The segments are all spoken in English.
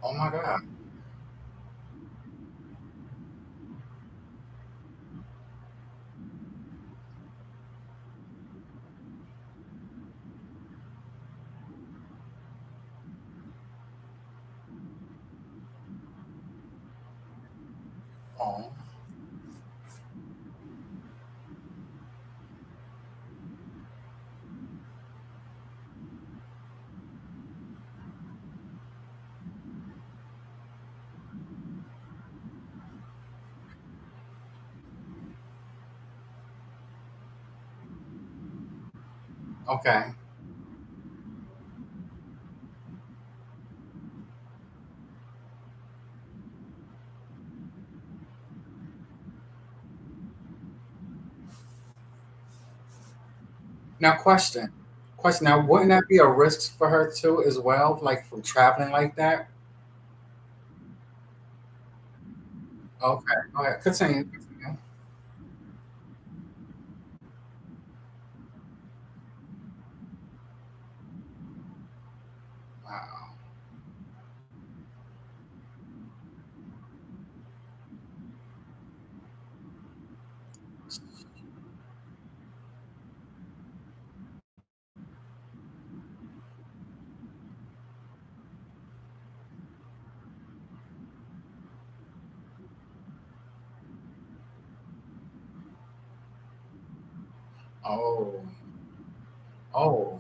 Oh my God. Oh, okay. Now, question. Now, wouldn't that be a risk for her too, as well, like from traveling like that? Okay, go ahead. Continue. Continue. Wow. Oh, oh,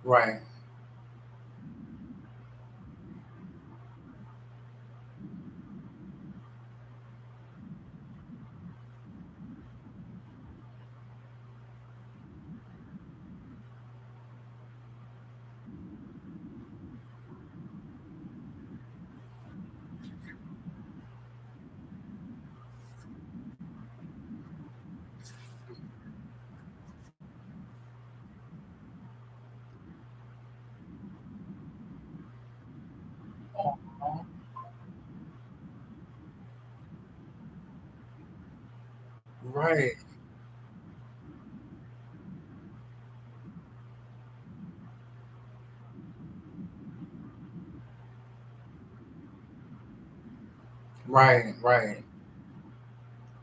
right, oh, oh, right, right, right.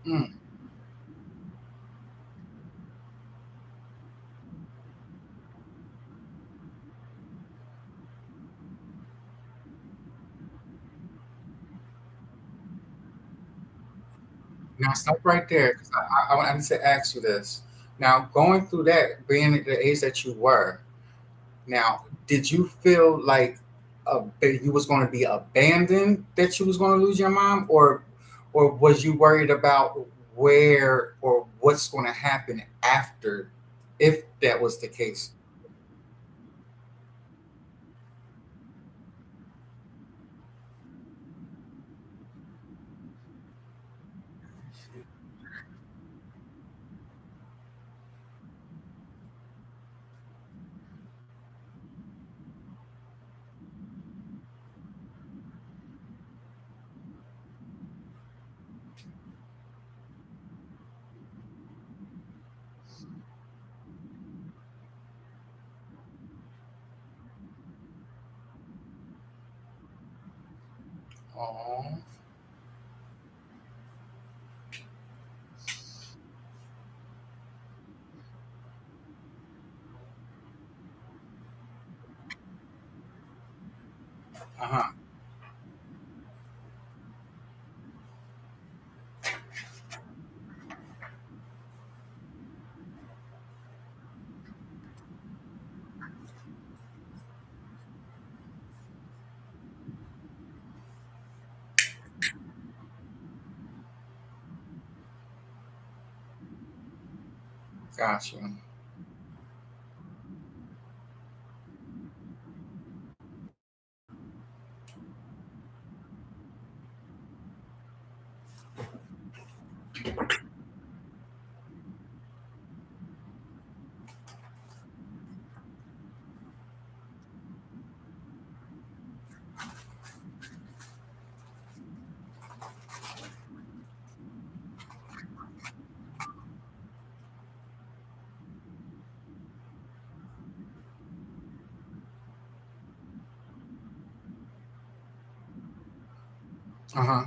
Mm. Now, stop right there, because I wanted to ask you this. Now, going through that, being at the age that you were, now, did you feel like that you was going to be abandoned, that you was going to lose your mom, or was you worried about where or what's going to happen after, if that was the case? Oh, Uh-huh. Gotcha. Uh-huh.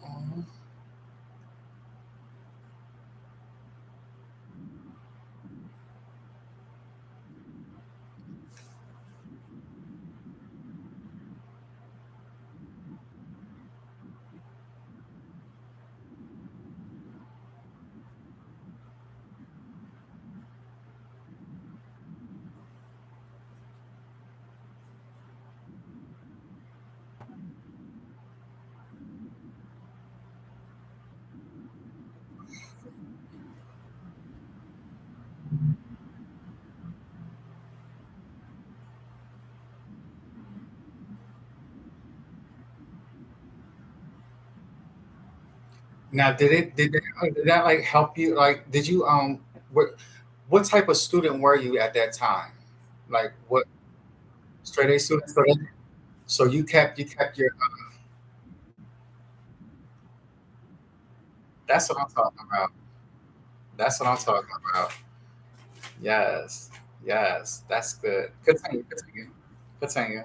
Mhm. Now, did that like help you? Like, did you what type of student were you at that time? Like, what straight A student? So you kept your. That's what I'm talking about. That's what I'm talking about. Yes, yes, that's good. Continue, continue, continue.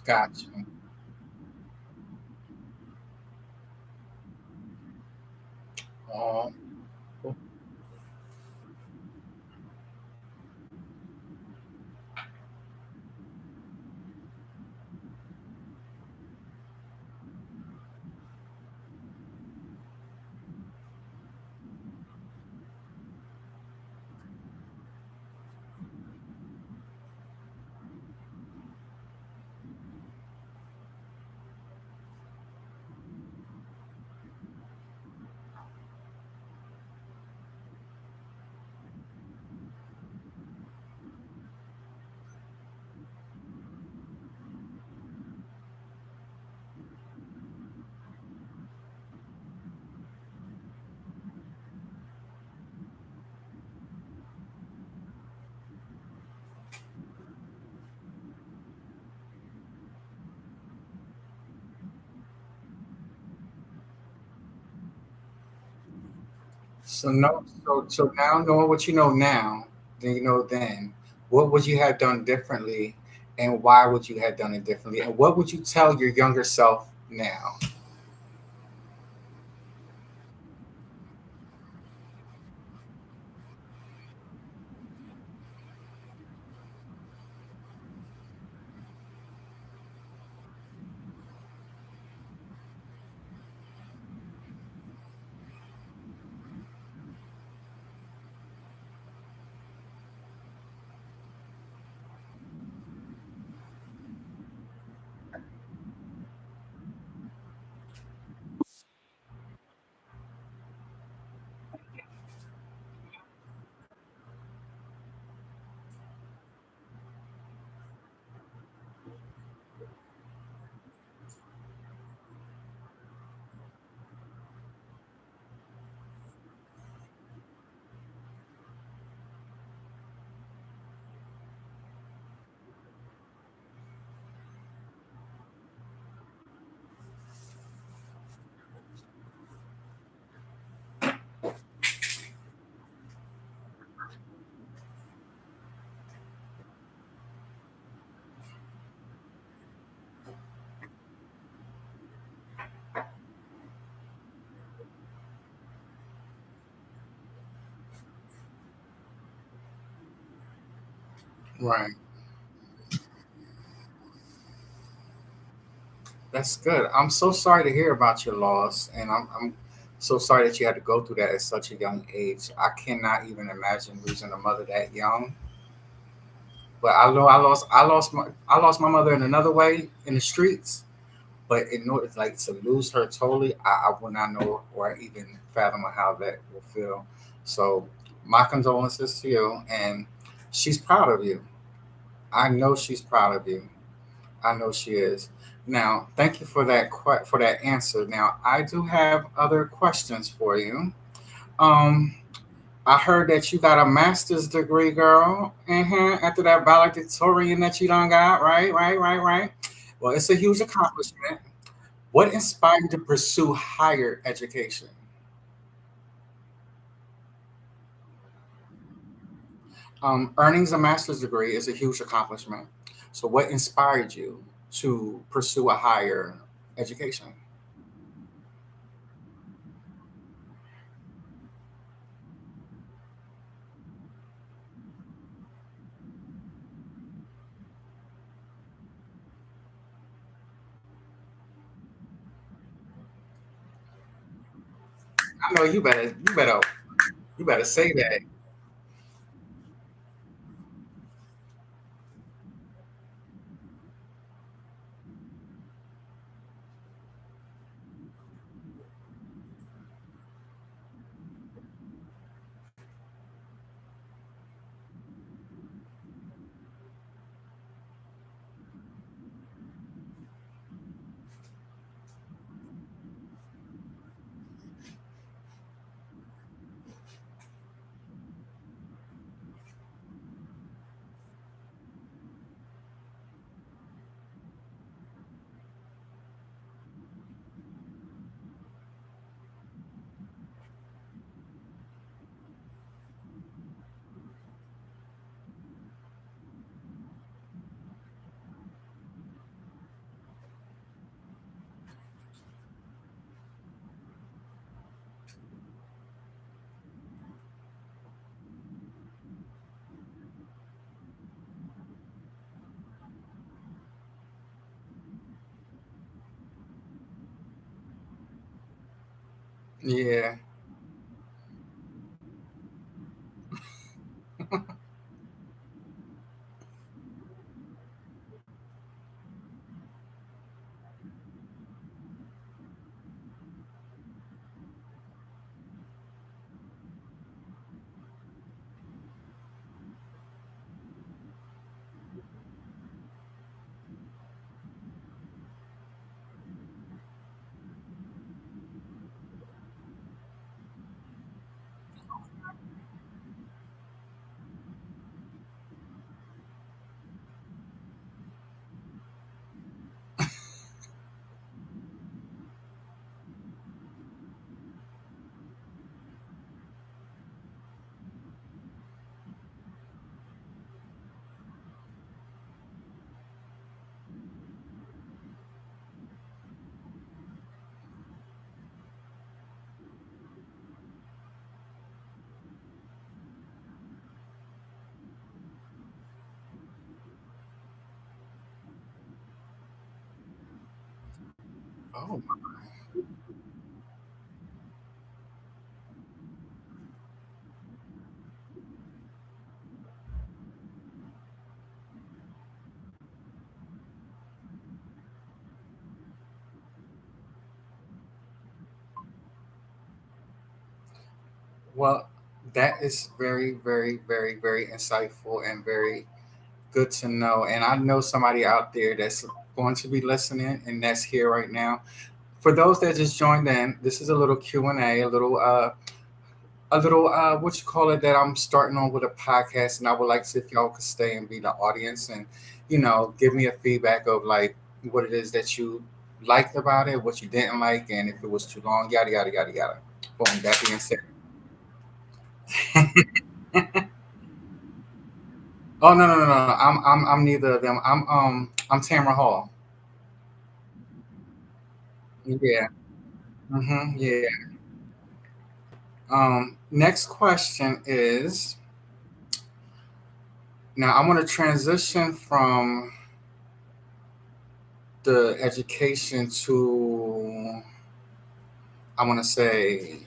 Gotcha. Oh, So now knowing what you know now, then you know then, what would you have done differently, and why would you have done it differently, and what would you tell your younger self now? Right. That's good. I'm so sorry to hear about your loss, and I'm so sorry that you had to go through that at such a young age. I cannot even imagine losing a mother that young. But I know I lost my mother in another way in the streets. But in order like to lose her totally, I would not know or even fathom how that will feel. So my condolences to you, and she's proud of you. I know she's proud of you. I know she is. Now, thank you for for that answer. Now, I do have other questions for you. Um, I heard that you got a master's degree, girl. After that valedictorian that you done got, right, right, right, right. Well, it's a huge accomplishment. What inspired you to pursue higher education? Earning a master's degree is a huge accomplishment. So, what inspired you to pursue a higher education? I know you better say that. Yeah, Oh, well, that is very, very, very, very insightful and very good to know. And I know somebody out there that's going to be listening and that's here right now. For those that just joined in, this is a little Q&A, a little what you call it, that I'm starting on with a podcast, and I would like to, if y'all could stay and be the audience and give me a feedback of like what it is that you liked about it, what you didn't like, and if it was too long, yada yada yada yada. Boom. That being said, oh no no no no, I'm neither of them. I'm Tamara Hall. Yeah. Yeah. Next question is, now I want to transition from the education to, I want to say,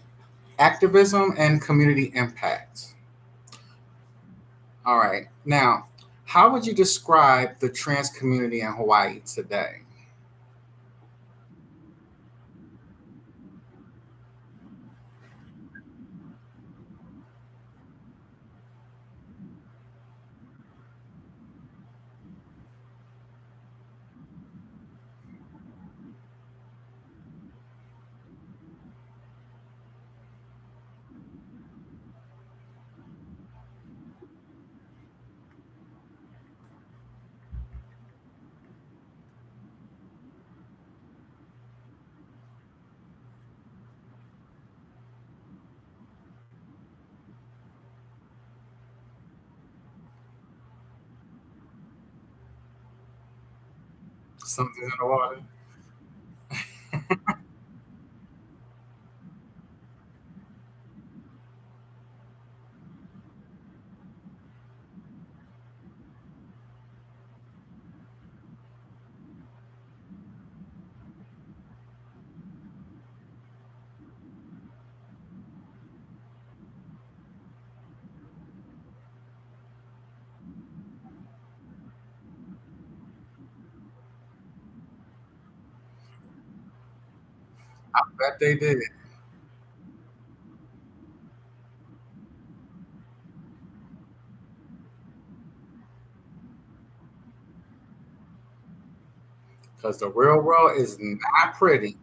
activism and community impact. All right. Now, how would you describe the trans community in Hawaii today? Something in the water. I bet they did, because the real world is not pretty.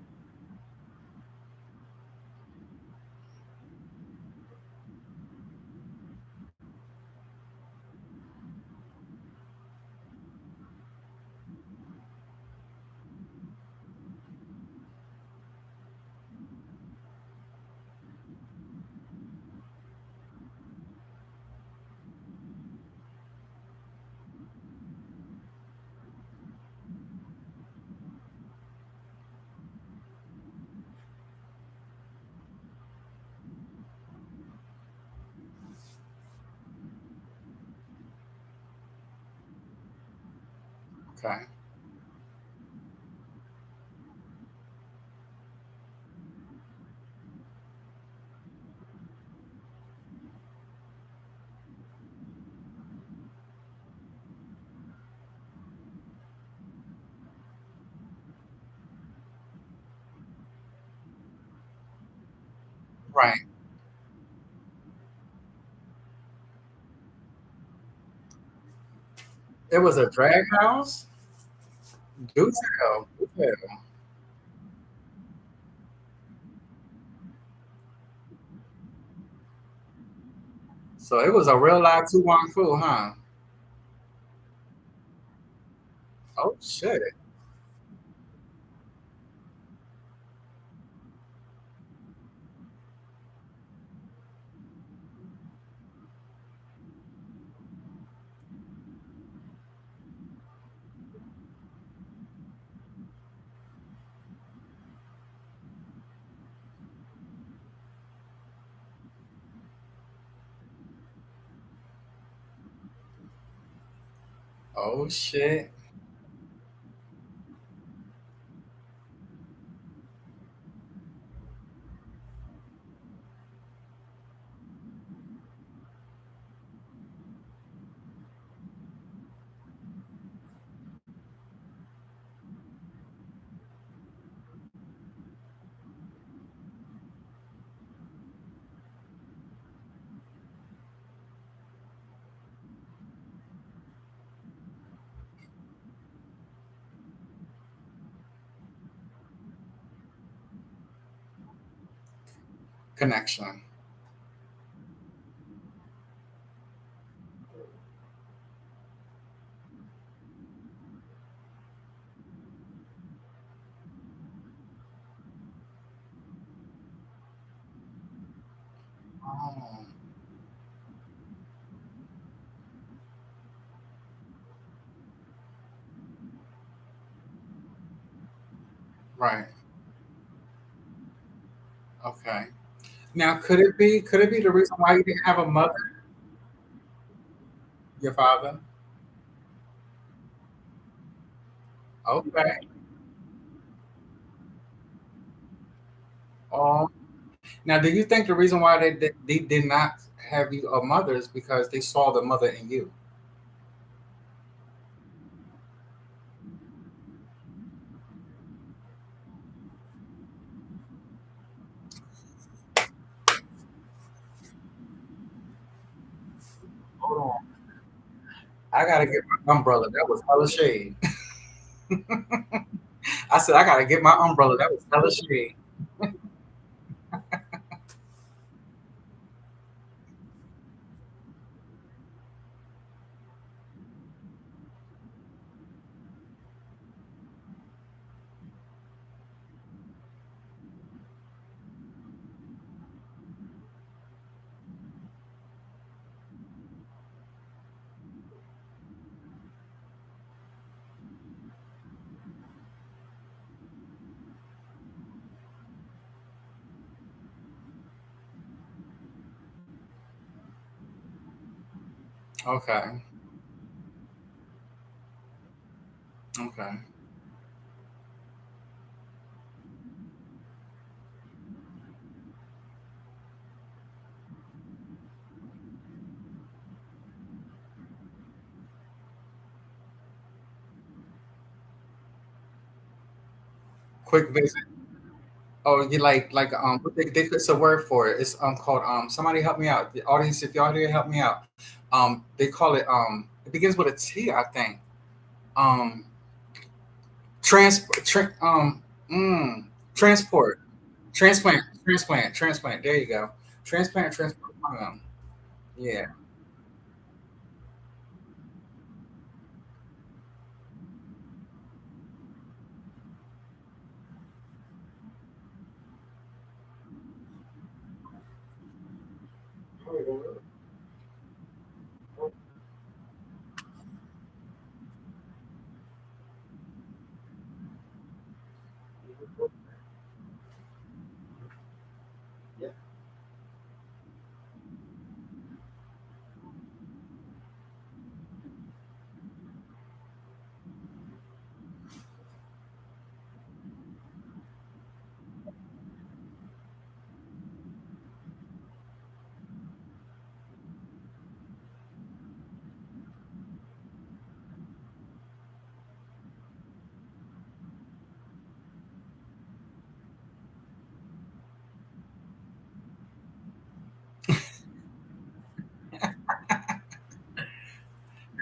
Okay. Right. It was a drag house. Do tell. Do tell. So it was a real live Tu Fu, huh? Oh shit. Oh shit. connection. Oh, right. Okay. Now, could it be the reason why you didn't have a mother, your father? Okay. Oh, now do you think the reason why they did not have you a mother is because they saw the mother in you? Hold on. I gotta get my umbrella. That was hella shade. I said I gotta get my umbrella. That was hella shade. Okay. Okay. Quick visit. Oh, you what it's a word for it. It's called somebody help me out. The audience, if y'all here help me out. They call it it begins with a T, I think. Um trans tra- transport. Transplant. There you go. Transport. Yeah.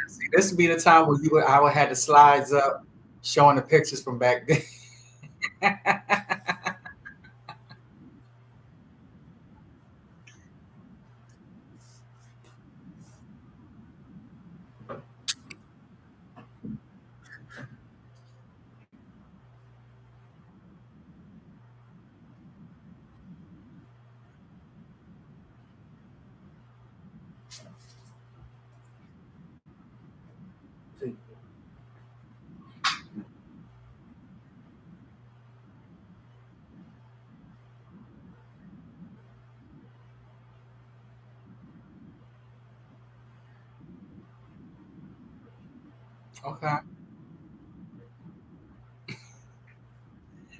See, this would be the time where I would have the slides up showing the pictures from back then. Okay.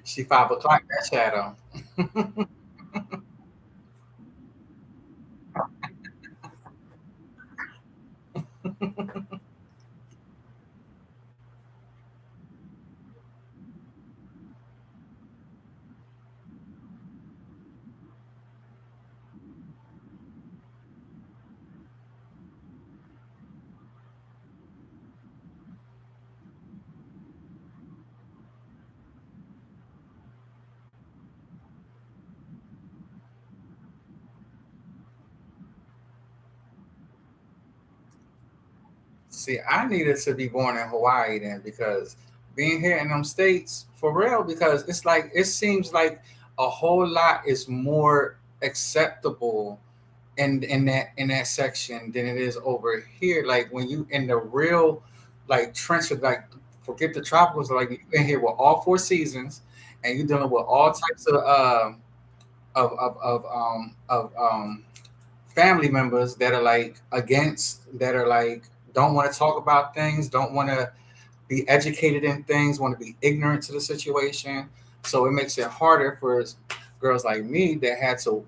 She 5 o'clock that shadow. See, I needed to be born in Hawaii then because being here in them states for real, because it's like it seems like a whole lot is more acceptable in that section than it is over here. Like when you in the real like trench of like forget the tropicals, like you in here with all four seasons and you're dealing with all types of family members that are like against, that are like don't want to talk about things, don't want to be educated in things, want to be ignorant to the situation. So it makes it harder for girls like me that had to,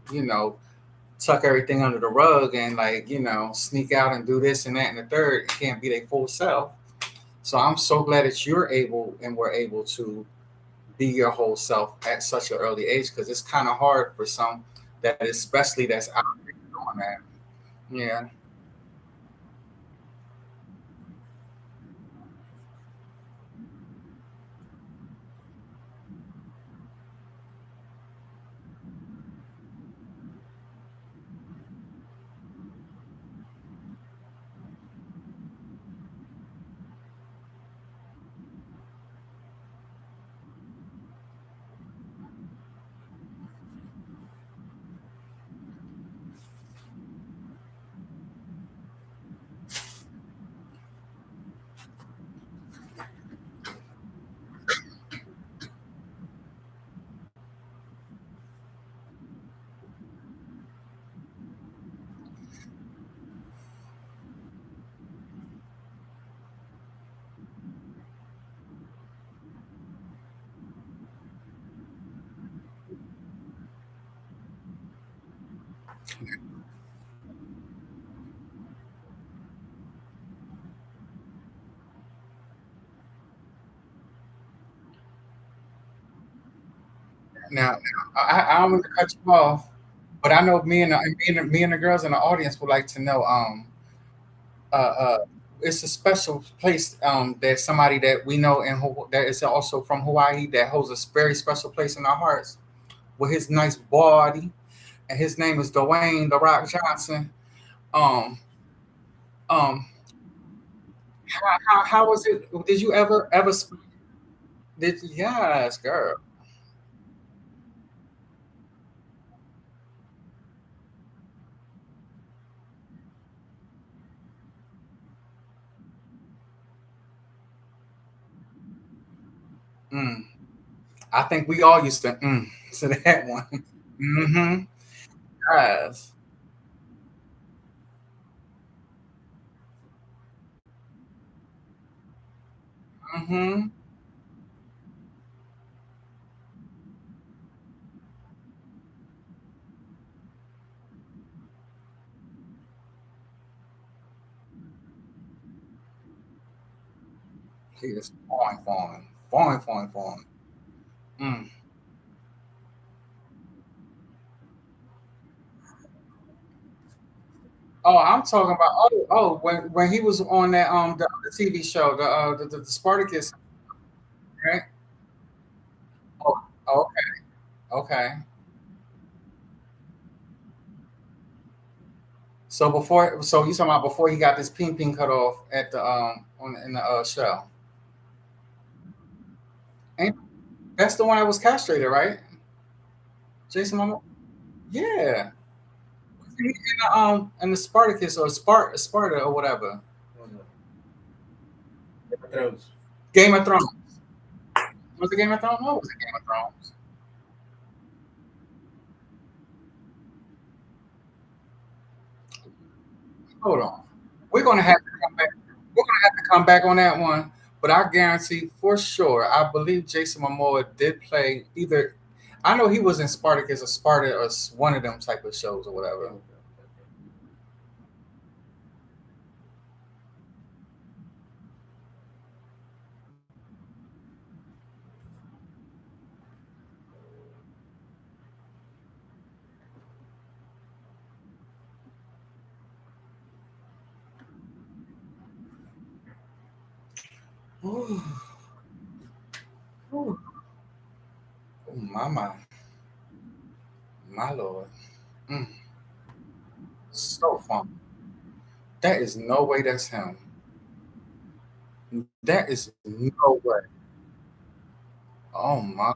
tuck everything under the rug and like, sneak out and do this and that and the third. Can't be their full self. So I'm so glad that you're able and we're able to be your whole self at such an early age because it's kind of hard for some that especially that's out there doing that. Yeah. Now, I don't want to cut you off, but I know me and the girls in the audience would like to know. It's a special place. There's somebody that we know that is also from Hawaii that holds a very special place in our hearts with his nice body, and his name is Dwayne the Rock Johnson. Um, um, how was it? Did you ever did yes, girl? Mm. I think we all used to to that one. Mm-hmm. Yes. Mm-hmm. He is falling. Mm. Oh, I'm talking about when he was on that the other TV show, the Spartacus, right? Oh, okay, okay. So you talking about before he got this ping cut off at the in the show? Ain't that's the one that was castrated, right? Jason Momoa. Yeah. In the Spartacus or Sparta or whatever. Game of Thrones. Was it Game of Thrones? What was it Game of Thrones? Hold on. We're gonna have to come back. We're gonna have to come back on that one. But I guarantee for sure, I believe Jason Momoa did play either. I know he was in Spartacus or Sparta or one of them type of shows or whatever. Ooh, ooh. Oh, my lord. Mm, so fun. That is no way that's him. That is no way. Oh my.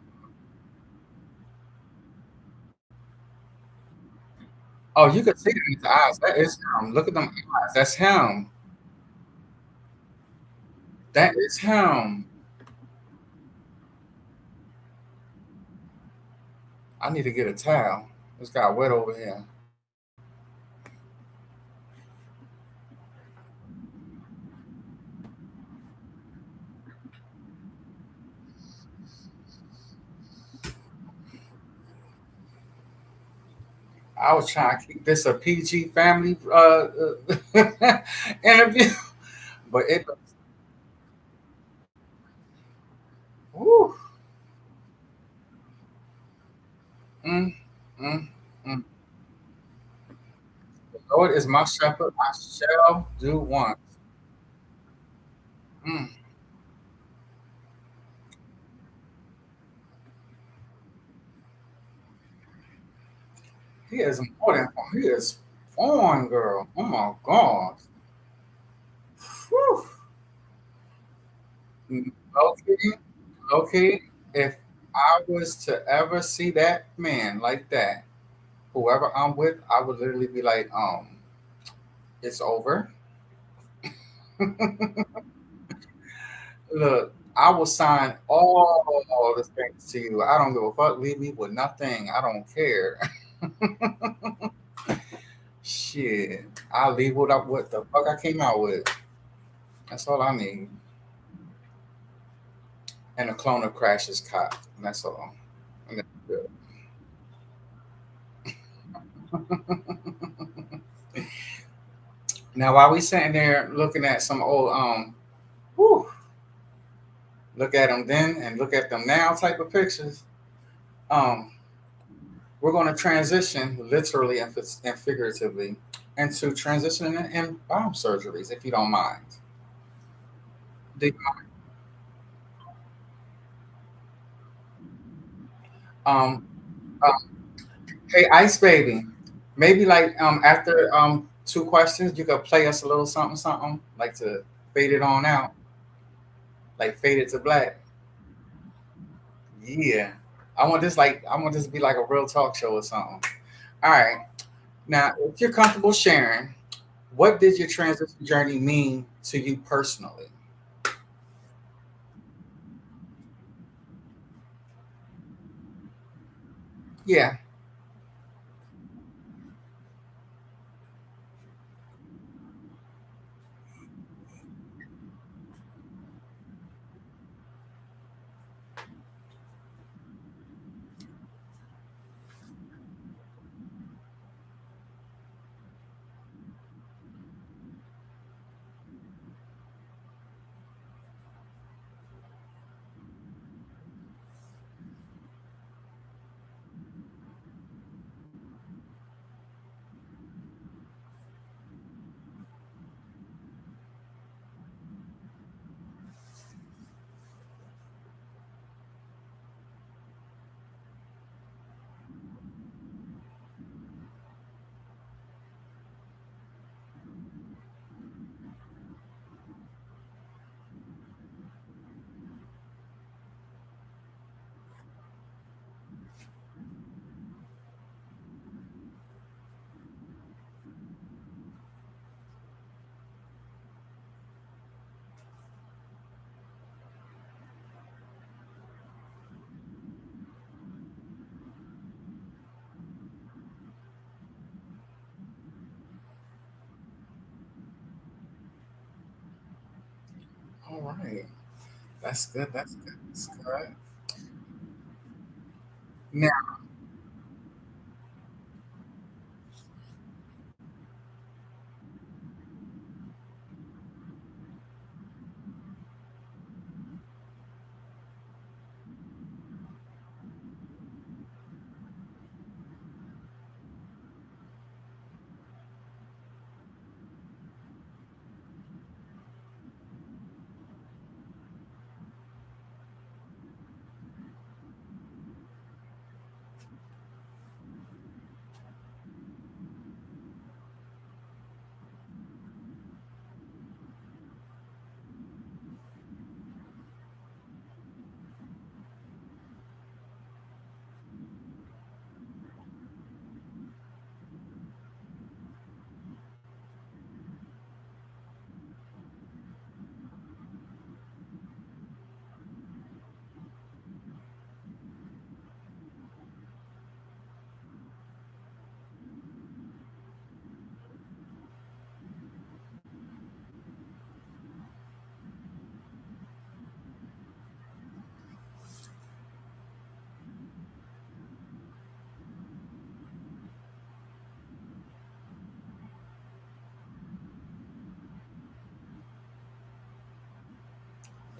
Oh, you can see it in his eyes. That is him. Look at them eyes. That's him. That is him. I need to get a towel. It's got wet over here. I was trying to keep this a PG family interview, but it. Woo, mm, mm, mm. The Lord is my shepherd; I shall do want. Mm. He is more than he is fine, girl. Oh my God. Whew. Okay, okay. If I was to ever see that man like that, whoever I'm with, I would literally be like, it's over. Look, I will sign all the things to you. I don't give a fuck. Leave me with nothing. I don't care. Shit. I'll leave what the fuck I came out with. That's all I need. And a clone of Crash's cop. And that's all. And that's good. Now while we sitting there looking at some old whew, look at them then and look at them now type of pictures, um, we're gonna transition literally and figuratively into transitioning in bomb surgeries, if you don't mind. The, um, hey, Ice Baby, maybe like after two questions, you could play us a little something, something like to fade it on out, like fade it to black. Yeah, I want this to be like a real talk show or something. All right, now if you're comfortable sharing, what did your transition journey mean to you personally? Yeah, all right, that's good. That's good. That's good. Now,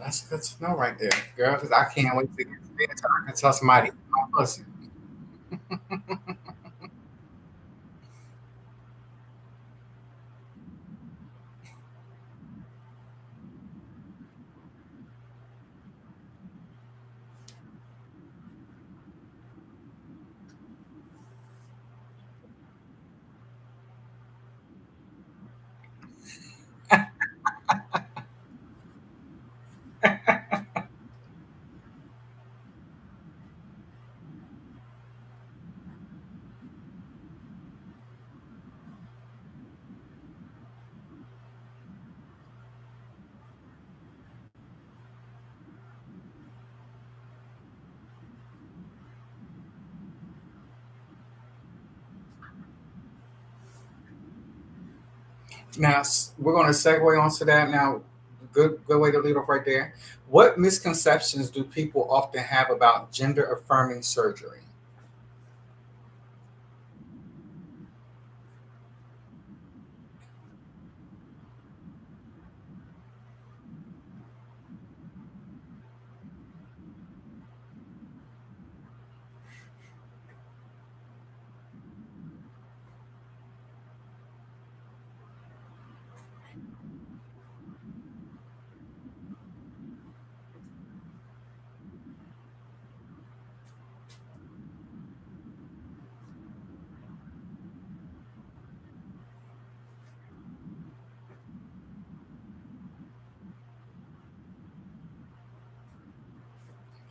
That's good to know right there, girl. Because I can't wait to get to the time I can tell somebody my pussy. Now we're going to segue onto that. Now, good way to lead off right there. What misconceptions do people often have about gender affirming surgery?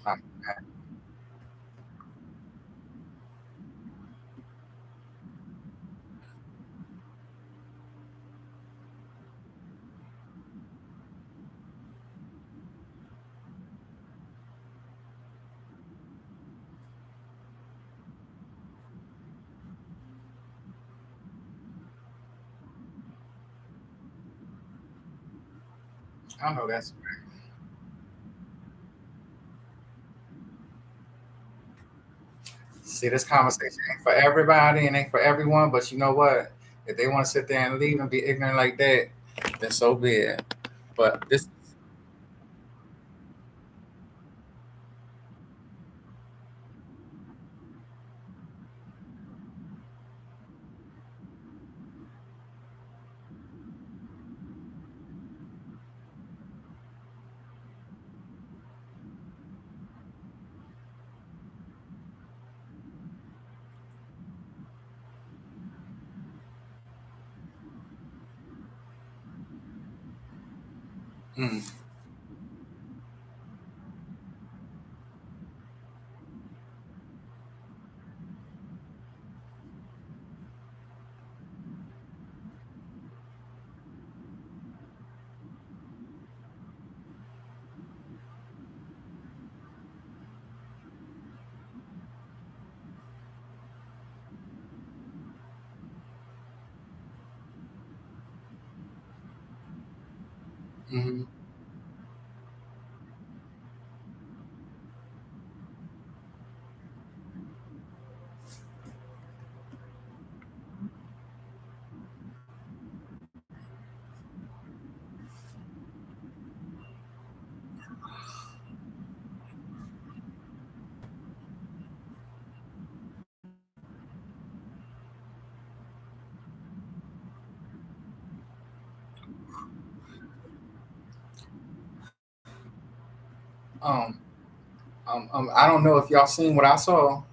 Um, I know that's right. See, this conversation ain't for everybody and ain't for everyone, but you know what? If they want to sit there and leave and be ignorant like that, then so be it. But this, mm, mm, um, I don't know if y'all seen what I saw,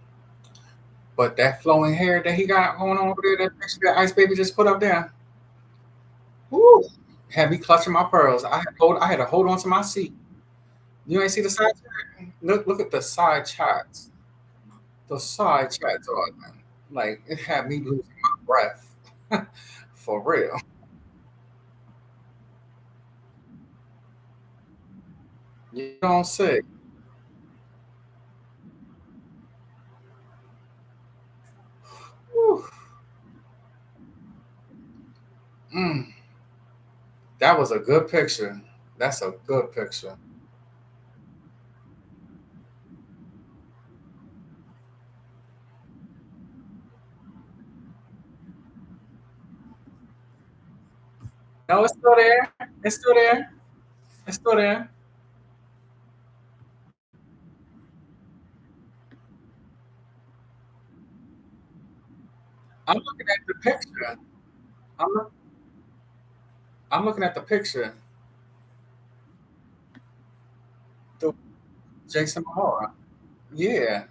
but that flowing hair that he got going on over there, that picture that Ice Baby just put up there, woo, had me clutching my pearls. I had to hold on to my seat. You ain't see the side chat? Look at the side chats. The side chats are like it had me losing my breath. For real. You don't say. Whew. Mm, that was a good picture. That's a good picture. No, it's still there. It's still there. It's still there. I'm looking at the picture. I'm, look, I'm looking at the picture. The Jason Momoa. Yeah.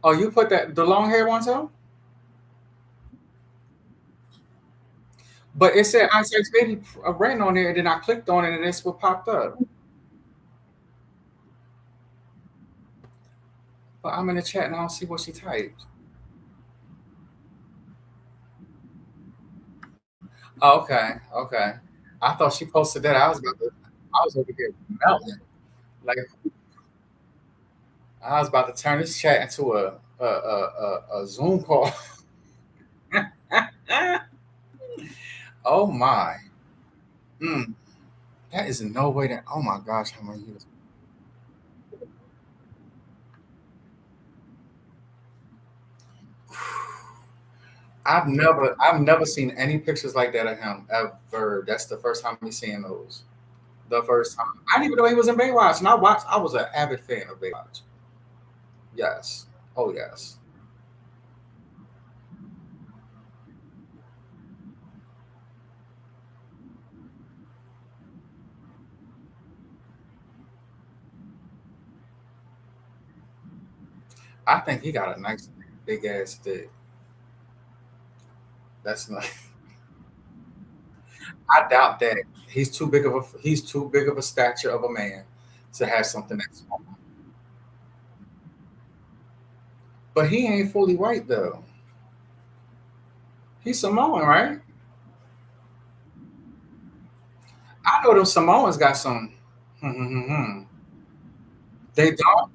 Oh, you put that the long hair one too? But it said Ice Ice Baby written on there, and then I clicked on it, and that's what popped up. But I'm in the chat and I don't see what she typed. Oh, okay, okay. I thought she posted that. I was over here melting. Like I was about to turn this chat into a Zoom call. Oh my. Mm, that is no way that. Oh my gosh, how many years? I've never seen any pictures like that of him ever. That's the first time me seeing those. The first time. I didn't even know he was in Baywatch, and I watched. I was an avid fan of Baywatch. Yes. Oh yes. I think he got a nice big ass dick. That's not. I doubt that he's too big of a stature of a man to have something that small. But he ain't fully white though. He's Samoan, right? I know them Samoans got some. They don't.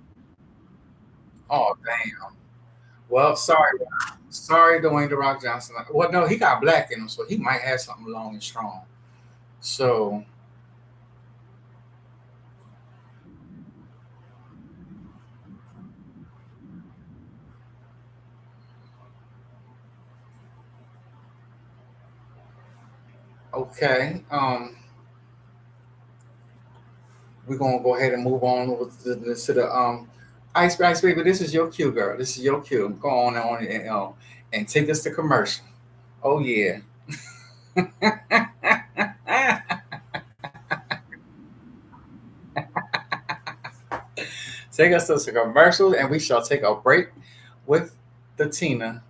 Oh damn. Well, sorry, Dwayne the Rock Johnson. Well, no, he got black in him, so he might have something long and strong. So okay, we're gonna go ahead and move on with to the Ice Baby. This is your cue, girl. This is your cue. Go on and take us to commercial. Oh yeah. Take us to some commercials, and we shall take a break with the Tina